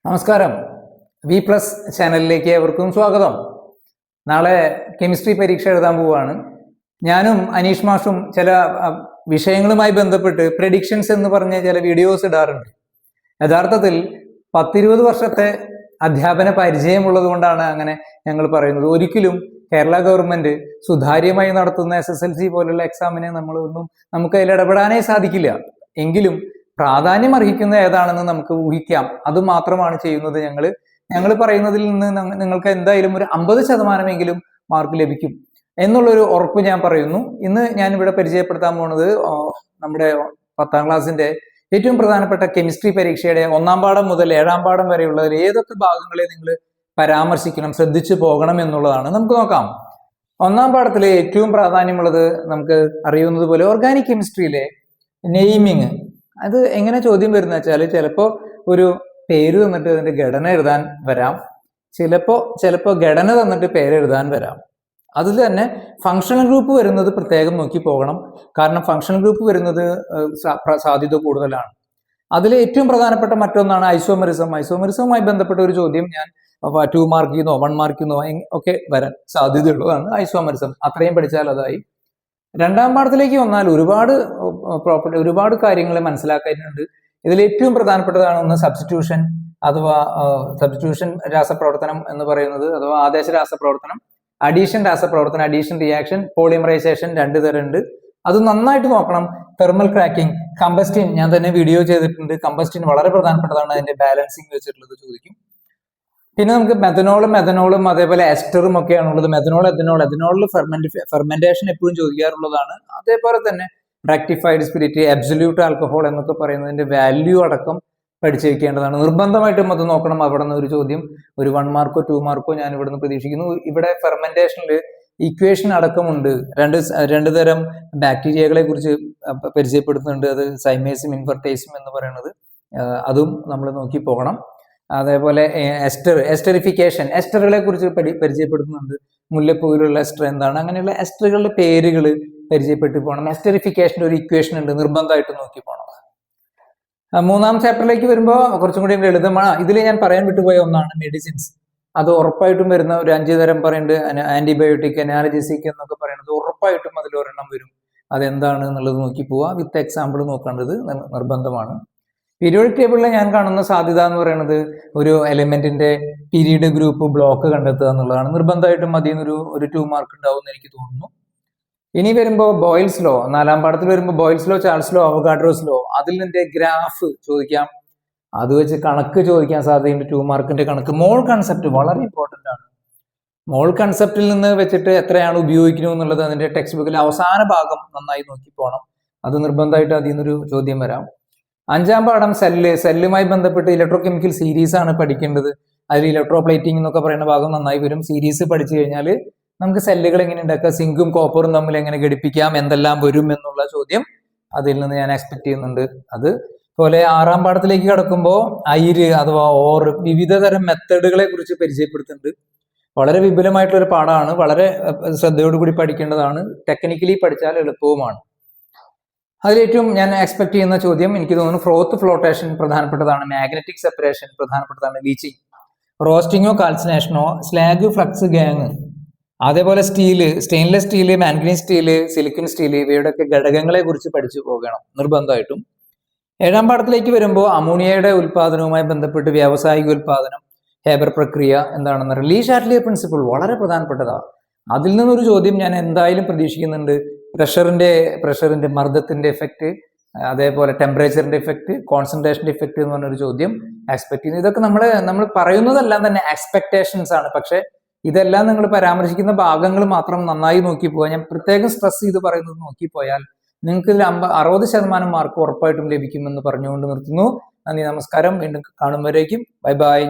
നമസ്കാരം. V plus ചാനലിലേക്ക് ഏവർക്കും സ്വാഗതം. നാളെ കെമിസ്ട്രി പരീക്ഷ എഴുതാൻ പോവുകയാണ്. ഞാനും അനീഷ് മാഷും ചില വിഷയങ്ങളുമായി ബന്ധപ്പെട്ട് പ്രെഡിക്ഷൻസ് എന്ന് പറഞ്ഞ ചില വീഡിയോസ് ഇടാറുണ്ട്. യഥാർത്ഥത്തിൽ 10-20 വർഷത്തെ അധ്യാപന പരിചയമുള്ളത് കൊണ്ടാണ് അങ്ങനെ ഞങ്ങൾ പറയുന്നത്. ഒരിക്കലും കേരള ഗവൺമെന്റ് സുതാര്യമായി നടത്തുന്ന SSLC പോലുള്ള എക്സാമിനെ നമുക്ക് അതിൽ ഇടപെടാനേ സാധിക്കില്ല. എങ്കിലും പ്രാധാന്യം അർഹിക്കുന്ന ഏതാണെന്ന് നമുക്ക് ഊഹിക്കാം. അത് മാത്രമാണ് ചെയ്യുന്നത്. ഞങ്ങൾ പറയുന്നതിൽ നിന്ന് നിങ്ങൾക്ക് എന്തായാലും ഒരു 50% മാർക്ക് ലഭിക്കും എന്നുള്ളൊരു ഉറപ്പ് ഞാൻ പറയുന്നു. ഇന്ന് ഞാൻ ഇവിടെ പരിചയപ്പെടുത്താൻ പോകുന്നത് നമ്മുടെ 10ാം ക്ലാസ്സിന്റെ ഏറ്റവും പ്രധാനപ്പെട്ട കെമിസ്ട്രി പരീക്ഷയുടെ 1ാം പാഠം മുതൽ 7ാം പാഠം വരെയുള്ളതിൽ ഏതൊക്കെ ഭാഗങ്ങളെ നിങ്ങൾ പരാമർശിക്കണം, ശ്രദ്ധിച്ചു പോകണം എന്നുള്ളതാണ്. നമുക്ക് നോക്കാം. 1ാം പാഠത്തിലെ ഏറ്റവും പ്രാധാന്യമുള്ളത് നമുക്ക് അറിയുന്നത് പോലെ ഓർഗാനിക് കെമിസ്ട്രിയിലെ നെയിമിങ്. അത് എങ്ങനെ ചോദ്യം വരുന്ന വെച്ചാൽ ചിലപ്പോൾ ഒരു പേര് തന്നിട്ട് അതിന്റെ ഘടന എഴുതാൻ വരാം, ചിലപ്പോൾ ഘടന തന്നിട്ട് പേര് എഴുതാൻ വരാം. അതിൽ തന്നെ ഫങ്ഷണൽ ഗ്രൂപ്പ് വരുന്നത് പ്രത്യേകം നോക്കി പോകണം. കാരണം ഫങ്ഷണൽ ഗ്രൂപ്പ് വരുന്നത് സാധ്യത കൂടുതലാണ്. അതിൽ ഏറ്റവും പ്രധാനപ്പെട്ട മറ്റൊന്നാണ് ഐസോമെറിസം. ഐസോമെറിസവുമായി ബന്ധപ്പെട്ട ഒരു ചോദ്യം ഞാൻ 2 മാർക്കിന്നോ 1 മാർക്കിന്നോ ഒക്കെ വരാൻ സാധ്യതയുള്ളതാണ് ഐസോമെറിസം. അത്രയും പഠിച്ചാൽ അതായി. 2ാം പാഠത്തിലേക്ക് വന്നാൽ ഒരുപാട് കാര്യങ്ങൾ മനസ്സിലാക്കാനുണ്ട്. ഇതിൽ ഏറ്റവും പ്രധാനപ്പെട്ടതാണ് ഒന്ന് സബ്സ്റ്റിറ്റ്യൂഷൻ അഥവാ സബ്സ്റ്റിറ്റ്യൂഷൻ രാസപ്രവർത്തനം എന്ന് പറയുന്നത്, അഥവാ ആദേശ രാസപ്രവർത്തനം, അഡീഷൻ രാസപ്രവർത്തനം, അഡീഷൻ റിയാക്ഷൻ, പോളിമറൈസേഷൻ 2 തരം ഉണ്ട്. അത് നന്നായിട്ട് നോക്കണം. തെർമൽ ക്രാക്കിംഗ്, കമ്പസ്റ്റിൻ ഞാൻ തന്നെ വീഡിയോ ചെയ്തിട്ടുണ്ട്. കമ്പസ്റ്റിൻ വളരെ പ്രധാനപ്പെട്ടതാണ്. അതിന്റെ ബാലൻസിങ് വെച്ചിട്ടുള്ളത് ചോദിക്കും. പിന്നെ നമുക്ക് മെഥനോളും അതേപോലെ എസ്റ്ററും ഒക്കെയാണുള്ളത്. എഥനോളിൽ ഫെർമെന്റേഷൻ എപ്പോഴും ചോദിക്കാറുള്ളതാണ്. അതേപോലെ തന്നെ റെക്ടിഫൈഡ് സ്പിരിറ്റ്, അബ്സല്യൂട്ട് ആൽക്കഹോൾ എന്നൊക്കെ പറയുന്നതിന്റെ വാല്യൂ അടക്കം പഠിച്ചു വെക്കേണ്ടതാണ്. നിർബന്ധമായിട്ടും അത് നോക്കണം. അവിടെ നിന്ന് ഒരു ചോദ്യം ഒരു 1 മാർക്കോ 2 മാർക്കോ ഞാൻ ഇവിടുന്ന് പ്രതീക്ഷിക്കുന്നു. ഇവിടെ ഫെർമെന്റേഷനിൽ ഇക്വേഷൻ അടക്കമുണ്ട്. രണ്ട് തരം ബാക്ടീരിയകളെ കുറിച്ച് പരിചയപ്പെടുത്തുന്നുണ്ട്. അത് സൈമേസും ഇൻവെർട്ടേസും എന്ന് പറയുന്നത്, അതും നമ്മൾ നോക്കി പോകണം. അതേപോലെ എസ്റ്ററിഫിക്കേഷൻ, എസ്റ്ററുകളെ കുറിച്ച് പരിചയപ്പെടുത്തുന്നുണ്ട്. മുല്ലപ്പൂവിലുള്ള എസ്റ്റർ എന്താണ്, അങ്ങനെയുള്ള എസ്റ്ററുകളുടെ പേരുകൾ പരിചയപ്പെട്ടു പോകണം. എസ്റ്ററിഫിക്കേഷൻ്റെ ഒരു ഇക്വേഷൻ ഉണ്ട്, നിർബന്ധമായിട്ട് നോക്കി പോകണം. 3ാം ചാപ്റ്ററിലേക്ക് വരുമ്പോൾ കുറച്ചും കൂടി ലളിതമാണ്. ഇതിൽ ഞാൻ പറയാൻ വിട്ടുപോയ ഒന്നാണ് മെഡിസിൻസ്. അത് ഉറപ്പായിട്ടും വരുന്ന ഒരു 5 തരം പറയുന്നുണ്ട്. ആന്റിബയോട്ടിക്, അനാലജസിക് എന്നൊക്കെ പറയുന്നത് ഉറപ്പായിട്ടും അതിൽ ഒരെണ്ണം വരും. അതെന്താണ് എന്നുള്ളത് നോക്കി പോവുക. വിത്ത് എക്സാമ്പിൾ നോക്കേണ്ടത് നിർബന്ധമാണ്. പീരിയോഡിക് ടേബിളിൽ ഞാൻ കാണുന്ന സാധ്യത എന്ന് പറയുന്നത് ഒരു എലിമെന്റിന്റെ പീരീഡ്, ഗ്രൂപ്പ്, ബ്ലോക്ക് കണ്ടെത്തുക എന്നുള്ളതാണ്. നിർബന്ധമായിട്ടും അതിൽ നിന്ന് ഒരു 2 മാർക്ക് ഉണ്ടാവും എന്ന് എനിക്ക് തോന്നുന്നു. ഇനി വരുമ്പോൾ ബോയിൽസ് ലോ, 4ാം പാഠത്തിൽ വരുമ്പോൾ boils law, Charles law, Avogadro's law, അതിൽ നിന്റെ ഗ്രാഫ് ചോദിക്കാം. അത് വെച്ച് കണക്ക് ചോദിക്കാൻ സാധ്യതയുണ്ട്. 2 മാർക്കിന്റെ കണക്ക്. മോൾ കൺസെപ്റ്റ് വളരെ ഇമ്പോർട്ടന്റ് ആണ്. മോൾ കൺസെപ്റ്റിൽ നിന്ന് വെച്ചിട്ട് എത്രയാണ് ഉപയോഗിക്കുന്നത് എന്നുള്ളത് അതിന്റെ ടെക്സ്റ്റ് ബുക്കിലെ അവസാന ഭാഗം നന്നായി നോക്കി പോകണം. അത് നിർബന്ധമായിട്ട് അതിൽ നിന്നൊരു ചോദ്യം വരാം. 5ാം പാഠം സെല്ലുമായി ബന്ധപ്പെട്ട് ഇലക്ട്രോ കെമിക്കൽ സീരീസ് ആണ് പഠിക്കേണ്ടത്. അതിൽ ഇലക്ട്രോപ്ലേറ്റിംഗ് എന്നൊക്കെ പറയുന്ന ഭാഗം നന്നായി വരും. സീരീസ് പഠിച്ചു കഴിഞ്ഞാൽ നമുക്ക് സെല്ലുകൾ എങ്ങനെ ഉണ്ടാക്കുക, സിങ്കും കോപ്പറും തമ്മിൽ എങ്ങനെ ഘടിപ്പിക്കാം, എന്തെല്ലാം വരും എന്നുള്ള ചോദ്യം അതിൽ നിന്ന് ഞാൻ എക്സ്പെക്ട് ചെയ്യുന്നുണ്ട്. അതുപോലെ 6ാം പാഠത്തിലേക്ക് കടക്കുമ്പോൾ അയിര് അഥവാ ഓർ, വിവിധ തരം മെത്തേഡുകളെ കുറിച്ച് പരിചയപ്പെടുത്തുന്നുണ്ട്. വളരെ വിപുലമായിട്ടുള്ള ഒരു പാഠമാണ്. വളരെ ശ്രദ്ധയോടുകൂടി പഠിക്കേണ്ടതാണ്. ടെക്നിക്കലി പഠിച്ചാൽ എളുപ്പവുമാണ്. അതിലേറ്റവും ഞാൻ എക്സ്പെക്ട് ചെയ്യുന്ന ചോദ്യം എനിക്ക് തോന്നുന്നു ഫ്രോത്ത് ഫ്ലോട്ടേഷൻ പ്രധാനപ്പെട്ടതാണ്. മാഗ്നറ്റിക് സെപ്പറേഷൻ പ്രധാനപ്പെട്ടതാണ്. ലീച്ചിങ്, റോസ്റ്റിങ്ങോ കാൽസിനേഷനോ, സ്ലാഗ്, ഫ്ലക്സ്, ഗ്യാങ്, അതേപോലെ stainless steel, manganese steel, silicon steel, ഇവയുടെയൊക്കെ ഘടകങ്ങളെ കുറിച്ച് പഠിച്ചു പോകണം നിർബന്ധമായിട്ടും. 7ാം പാഠത്തിലേക്ക് വരുമ്പോൾ അമോണിയയുടെ ഉൽപാദനവുമായി ബന്ധപ്പെട്ട് വ്യാവസായിക ഉൽപാദനം, ഹേബർ പ്രക്രിയ എന്താണെന്ന് അറിയാം. ലീ ഷാറ്റ്ലിയർ പ്രിൻസിപ്പിൾ വളരെ പ്രധാനപ്പെട്ടതാണ്. അതിൽ നിന്നൊരു ചോദ്യം ഞാൻ എന്തായാലും പ്രതീക്ഷിക്കുന്നുണ്ട്. പ്രഷറിന്റെ മർദ്ദത്തിന്റെ എഫക്റ്റ്, അതേപോലെ ടെമ്പറേച്ചറിന്റെ എഫക്റ്റ്, കോൺസെൻട്രേഷന്റെ എഫക്റ്റ് എന്ന് പറഞ്ഞൊരു ചോദ്യം എക്സ്പെക്ട് ചെയ്യുന്നു. ഇതൊക്കെ നമ്മൾ പറയുന്നതെല്ലാം തന്നെ എക്സ്പെക്ടേഷൻസ് ആണ്. പക്ഷെ ഇതെല്ലാം നിങ്ങൾ പരാമർശിക്കുന്ന ഭാഗങ്ങൾ മാത്രം നന്നായി നോക്കി പോയാൽ, ഞാൻ പ്രത്യേകം സ്ട്രെസ് ചെയ്ത് പറയുന്നത് നോക്കി പോയാൽ നിങ്ങൾക്ക് ഇതിൽ 60% മാർക്ക് ഉറപ്പായിട്ടും ലഭിക്കുമെന്ന് പറഞ്ഞുകൊണ്ട് നിർത്തുന്നു. നന്ദി, നമസ്കാരം. വീണ്ടും കാണുമ്പോഴേക്കും ബൈ ബൈ.